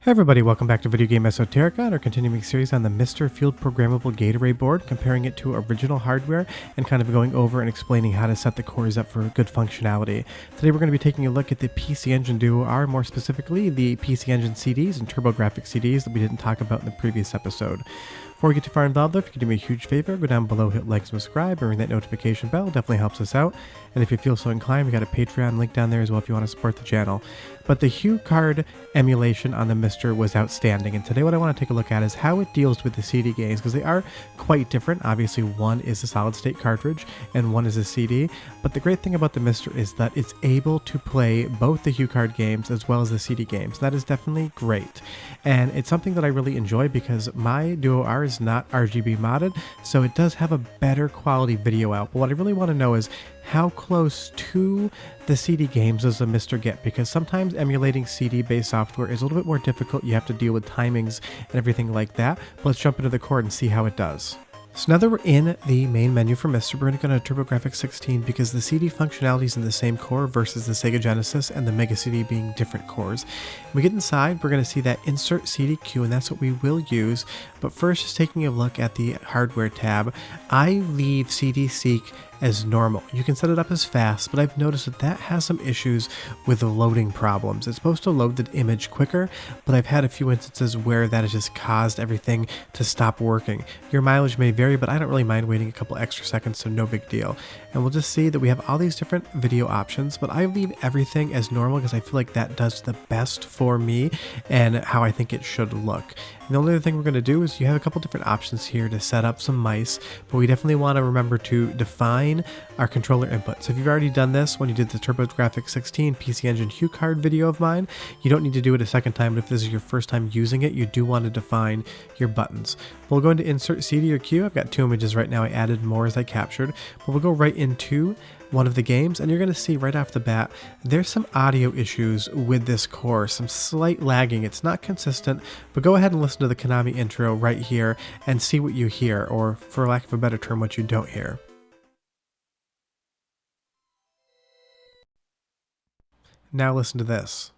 Hi everybody, welcome back to Video Game Esoterica and our continuing series on the MiSTer Field Programmable Gate Array board, comparing it to original hardware and kind of going over and explaining how to set the cores up for good functionality. Today we're going to be taking a look at the PC Engine DuoR, more specifically the PC Engine CDs and TurboGrafx CDs that we didn't talk about in the previous episode. Before we get too far involved though, if you could do me a huge favor, go down below, hit like, subscribe, and ring that notification bell. It definitely helps us out. And if you feel so inclined, we got a Patreon link down there as well if you want to support the channel. But the Hue card emulation on the MiSTer was outstanding, and today what I want to take a look at is how it deals with the CD games, because they are quite different. Obviously one is a solid state cartridge and one is a CD, but the great thing about the MiSTer is that it's able to play both the Hue card games as well as the CD games. That is definitely great, and it's something that I really enjoy because my DuoR is not RGB modded, so it does have a better quality video out. But what I really want to know is how close to the CD games does the MiSTer get, because sometimes emulating CD-based software is a little bit more difficult. You have to deal with timings and everything like that. But let's jump into the code and see how it does. So now that we're in the main menu for MiSTer, we're going to go to TurboGrafx 16 because the CD functionality is in the same core versus the Sega Genesis and the Mega CD being different cores. When we get inside, we're going to see that Insert CD queue, and that's what we will use. But first, just taking a look at the Hardware tab, I leave CD Seek as normal. You can set it up as fast, but I've noticed that that has some issues with the loading problems. It's supposed to load the image quicker, but I've had a few instances where that has just caused everything to stop working. Your mileage may vary, but I don't really mind waiting a couple extra seconds, so no big deal. And we'll just see that we have all these different video options, but I leave everything as normal because I feel like that does the best for me and how I think it should look. And the only other thing we're going to do is you have a couple different options here to set up some mice, but we definitely want to remember to define our controller input. So if you've already done this when you did the TurboGrafx 16 PC Engine Hue card video of mine, you don't need to do it a second time, but if this is your first time using it, you do want to define your buttons. We'll go into Insert CD or Queue. I've got two images right now. I added more as I captured, but we'll go right into one of the games, and you're going to see right off the bat there's some audio issues with this core, some slight lagging. It's not consistent, but go ahead and listen to the Konami intro right here and see what you hear, or for lack of a better term, what you don't hear. Now listen to this.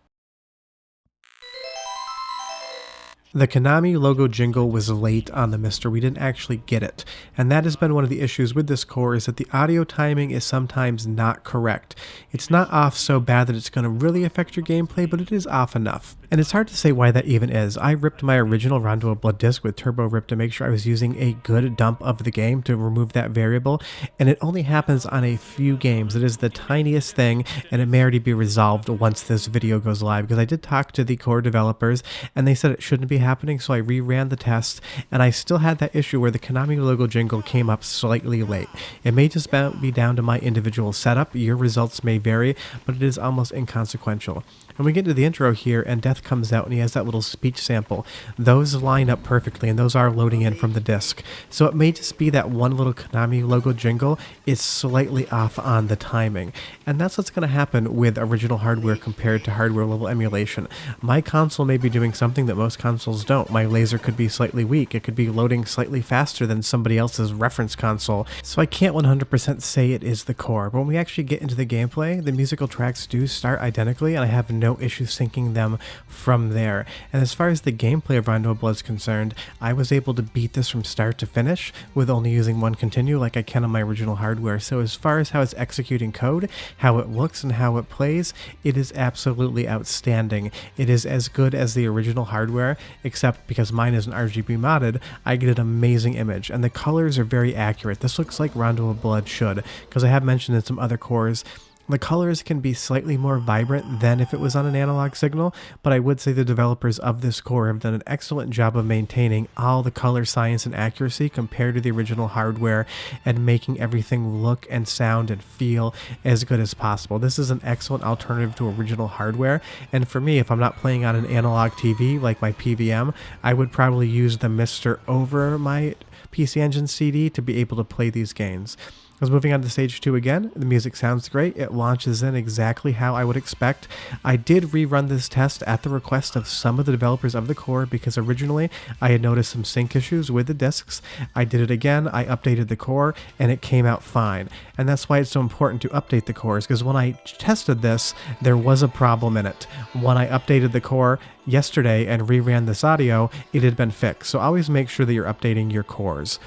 The Konami logo jingle was late on the MiSTer. We didn't actually get it. And that has been one of the issues with this core, is that the audio timing is sometimes not correct. It's not off so bad that it's going to really affect your gameplay, but it is off enough. And it's hard to say why that even is. I ripped my original Rondo of Blood disc with Turbo Rip to make sure I was using a good dump of the game to remove that variable, and it only happens on a few games. It is the tiniest thing, and it may already be resolved once this video goes live, because I did talk to the core developers, and they said it shouldn't be happening, so I reran the test, and I still had that issue where the Konami logo jingle came up slightly late. It may just be down to my individual setup. Your results may vary, but it is almost inconsequential. When we get to the intro here and Death comes out and he has that little speech sample, those line up perfectly, and those are loading in from the disc. So it may just be that one little Konami logo jingle is slightly off on the timing. And that's what's going to happen with original hardware compared to hardware level emulation. My console may be doing something that most consoles don't. My laser could be slightly weak. It could be loading slightly faster than somebody else's reference console. So I can't 100% say it is the core. But when we actually get into the gameplay, the musical tracks do start identically, and I have no issue syncing them from there. And as far as the gameplay of Rondo of Blood is concerned, I was able to beat this from start to finish with only using one continue like I can on my original hardware. So as far as how it's executing code, how it looks, and how it plays, it is absolutely outstanding. It is as good as the original hardware, except because mine isn't RGB modded, I get an amazing image, and the colors are very accurate. This looks like Rondo of Blood should, because I have mentioned in some other cores, the colors can be slightly more vibrant than if it was on an analog signal, but I would say the developers of this core have done an excellent job of maintaining all the color science and accuracy compared to the original hardware, and making everything look and sound and feel as good as possible. This is an excellent alternative to original hardware, and for me, if I'm not playing on an analog TV like my PVM, I would probably use the MiSTer over my PC Engine CD to be able to play these games. was moving on to stage 2 again. The music sounds great. It launches in exactly how I would expect. I did rerun this test at the request of some of the developers of the core because originally I had noticed some sync issues with the discs. I did it again. I updated the core and it came out fine. And that's why it's so important to update the cores, because when I tested this, there was a problem in it. When I updated the core yesterday and reran this audio, it had been fixed. So always make sure that you're updating your cores.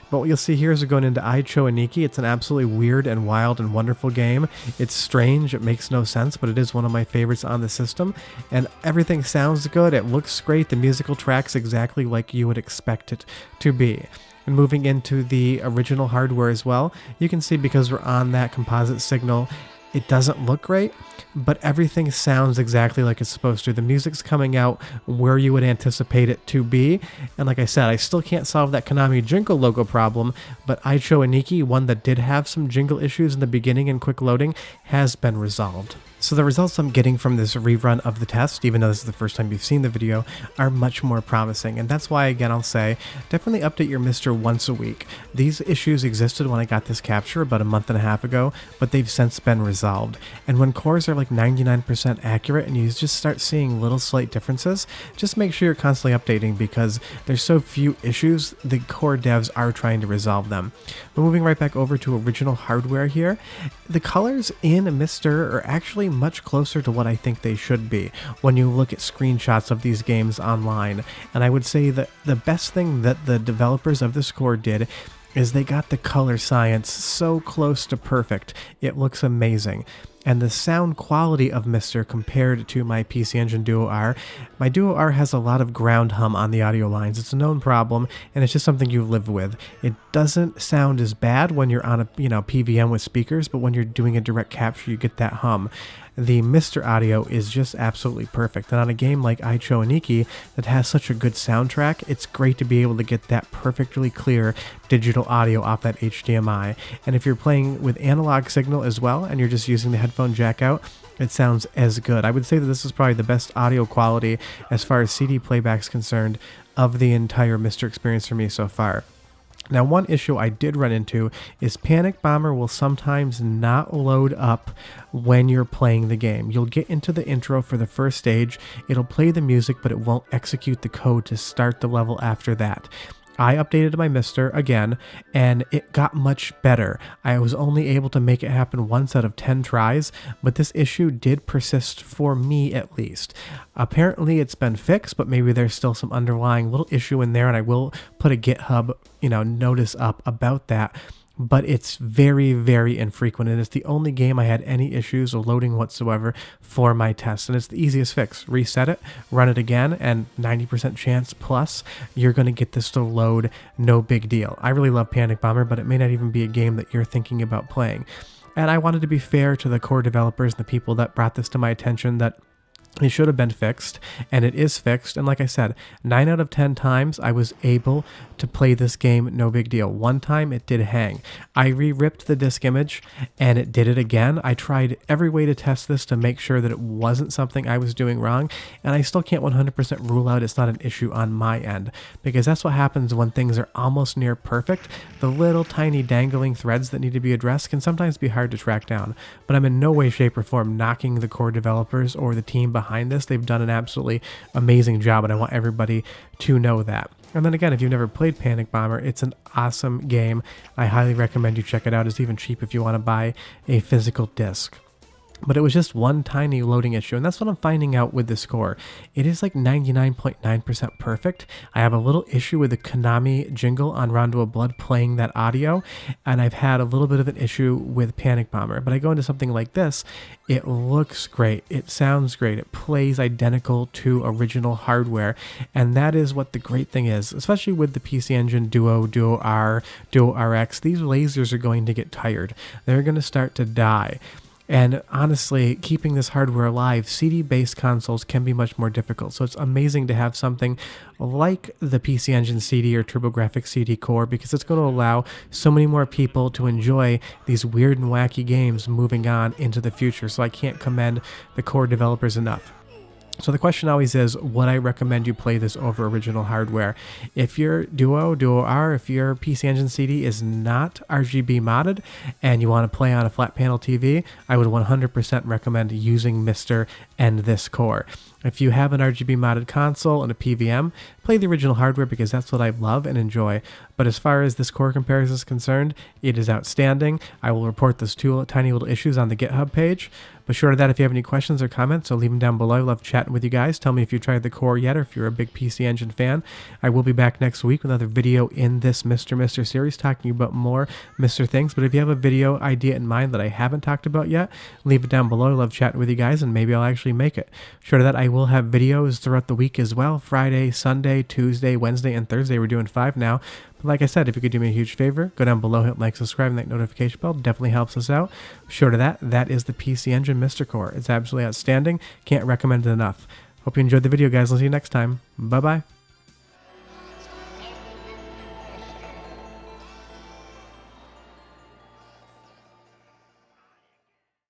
But what you'll see here is we're going into Icho Aniki. It's an absolutely weird and wild and wonderful game. It's strange, it makes no sense, but it is one of my favorites on the system. And everything sounds good, it looks great, the musical track's exactly like you would expect it to be. And moving into the original hardware as well, you can see because we're on that composite signal, it doesn't look great, but everything sounds exactly like it's supposed to. The music's coming out where you would anticipate it to be. And like I said, I still can't solve that Konami Jingle logo problem, but Icho Aniki, one that did have some jingle issues in the beginning and quick loading, has been resolved. So the results I'm getting from this rerun of the test, even though this is the first time you've seen the video, are much more promising. And that's why, again, I'll say, definitely update your MiSTer once a week. These issues existed when I got this capture about a month and a half ago, but they've since been resolved. And when cores are like 99% accurate and you just start seeing little slight differences, just make sure you're constantly updating because there's so few issues, the core devs are trying to resolve them. But moving right back over to original hardware here, the colors in MiSTer are actually much closer to what I think they should be when you look at screenshots of these games online. And I would say that the best thing that the developers of this core did is they got the color science so close to perfect. It looks amazing. And the sound quality of MiSTer compared to my PC Engine Duo R, my Duo R has a lot of ground hum on the audio lines. It's a known problem, and it's just something you live with. It doesn't sound as bad when you're on a PVM with speakers, but when you're doing a direct capture, you get that hum. The MiSTer audio is just absolutely perfect. And on a game like Icho Aniki that has such a good soundtrack, it's great to be able to get that perfectly clear digital audio off that HDMI. And if you're playing with analog signal as well, and you're just using the headphone jack out, it sounds as good. I would say that this is probably the best audio quality as far as CD playback is concerned of the entire MiSTer experience for me so far. Now, one issue I did run into is Panic Bomber will sometimes not load up when you're playing the game. You'll get into the intro for the first stage, it'll play the music, but it won't execute the code to start the level after that. I updated my MiSTer again, and it got much better. I was only able to make it happen once out of 10 tries, but this issue did persist for me at least. Apparently it's been fixed, but maybe there's still some underlying little issue in there, and I will put a GitHub, notice up about that. But it's very, very infrequent, and it's the only game I had any issues or loading whatsoever for my test, and it's the easiest fix. Reset it, run it again, and 90% chance plus you're going to get this to load, no big deal. I really love Panic Bomber, but it may not even be a game that you're thinking about playing. And I wanted to be fair to the core developers and the people that brought this to my attention that it should have been fixed, and it is fixed. And like I said, 9 out of 10 times I was able to play this game, no big deal. One time it did hang. I re-ripped the disk image and it did it again. I tried every way to test this to make sure that it wasn't something I was doing wrong, and I still can't 100% rule out it's not an issue on my end, because that's what happens when things are almost near perfect. The little tiny dangling threads that need to be addressed can sometimes be hard to track down, but I'm in no way, shape, or form knocking the core developers or the team behind this. They've done an absolutely amazing job, and I want everybody to know that. And then again, if you've never played Panic Bomber, it's an awesome game. I highly recommend you check it out. It's even cheap if you want to buy a physical disc. But it was just one tiny loading issue, and that's what I'm finding out with the score. It is like 99.9% perfect. I have a little issue with the Konami jingle on Rondo of Blood playing that audio, and I've had a little bit of an issue with Panic Bomber. But I go into something like this, it looks great, it sounds great, it plays identical to original hardware, and that is what the great thing is, especially with the PC Engine Duo, Duo R, Duo RX. These lasers are going to get tired. They're going to start to die. And honestly, keeping this hardware alive, CD-based consoles can be much more difficult. So it's amazing to have something like the PC Engine CD or TurboGrafx CD core, because it's going to allow so many more people to enjoy these weird and wacky games moving on into the future. So I can't commend the core developers enough. So the question always is, would I recommend you play this over original hardware? If your Duo R, if your PC Engine CD is not RGB modded and you want to play on a flat panel TV, I would 100% recommend using MiSTer and this core. If you have an RGB modded console and a PVM, play the original hardware because that's what I love and enjoy. But as far as this core comparison is concerned, it is outstanding. I will report those two tiny little issues on the GitHub page. But short of that, if you have any questions or comments, so leave them down below. I love chatting with you guys. Tell me if you tried the core yet or if you're a big PC Engine fan. I will be back next week with another video in this MiSTer series talking about more MiSTer things. But if you have a video idea in mind that I haven't talked about yet, leave it down below. I love chatting with you guys and maybe I'll actually make it. Short of that, I will have videos throughout the week as well. Friday, Sunday, Tuesday, Wednesday, and Thursday. We're doing 5 now. But like I said, if you could do me a huge favor, go down below, hit like, subscribe, and that notification bell. Definitely helps us out. Short of that, that is the PC Engine MiSTer core. It's absolutely outstanding. Can't recommend it enough. Hope you enjoyed the video, guys. I'll see you next time. Bye-bye.